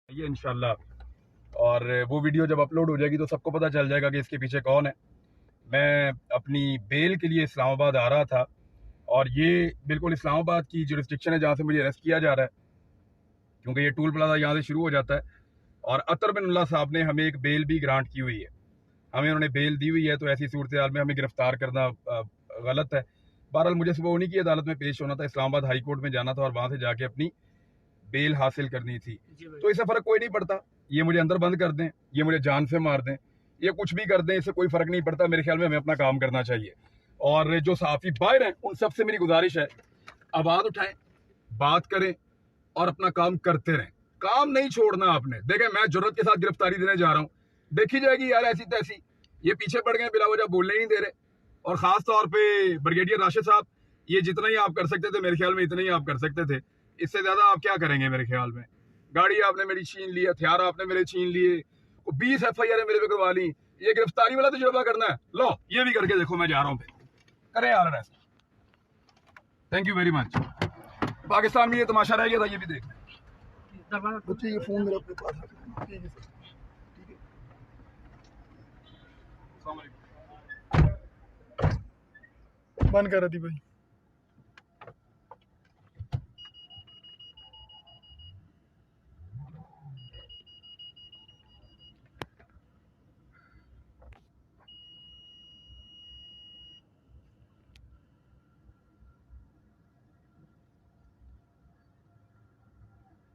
ये इंशाल्लाह। और वो वीडियो जब अपलोड हो जाएगी तो सबको पता चल जाएगा कि इसके पीछे कौन है। मैं अपनी बेल के लिए इस्लामाबाद आ रहा था और ये बिल्कुल इस्लामाबाद की जुरिस्डिक्शन है जहाँ से मुझे अरेस्ट किया जा रहा है, क्योंकि ये टूल प्लाजा यहाँ से शुरू हो जाता है। और अतर बिन साहब ने हमें एक बेल भी ग्रांट की हुई है, हमें उन्होंने बेल दी हुई है। तो ऐसी सूरत हाल में हमें गिरफ्तार करना गलत है। बहरहाल मुझे सुबह उन्हीं की अदालत में पेश होना था, इस्लामाबाद हाई कोर्ट में जाना था और वहां से जाके अपनी बेल हासिल करनी थी। तो इससे फर्क कोई नहीं पड़ता, ये मुझे अंदर बंद कर दें, ये मुझे जान से मार दें, ये कुछ भी कर दें, इससे कोई फर्क नहीं पड़ता। मेरे ख्याल में हमें अपना काम करना चाहिए। और जो सहाफी बाहर हैं उन सबसे मेरी गुजारिश है, आवाज उठाएं, बात करें और अपना काम करते रहें। काम नहीं छोड़ना आपने। देखें, मैं जुर्रत के साथ गिरफ्तारी देने जा रहा हूं, देखी जाएगी यार ऐसी तैसी। ये पीछे पड़ गए, बिला वजह बोलने ही नहीं दे रहे। और खास तौर पे ब्रिगेडियर राशिद साहब, ये जितना ही आप कर सकते थे मेरे ख्याल में इतना ही आप कर सकते थे, इससे ज्यादा आप क्या करेंगे मेरे ख्याल में। गाड़ी आपने मेरी छीन ली, हथियार आपने मेरे छीन लिए, 20 FIR मेरे पे करवा ली। ये गिरफ्तारी वाला तजुर्बा करना है, लो ये भी करके देखो। मैं जा रहा हूँ, करें यार ऐसा। Thank you very much. Pakistan में ये तमाशा रह गया था, ये भी देख बच्चे। ये फोन मेरा अपने पास है। ठीक है सर, ठीक है। बंद कर दी भाई।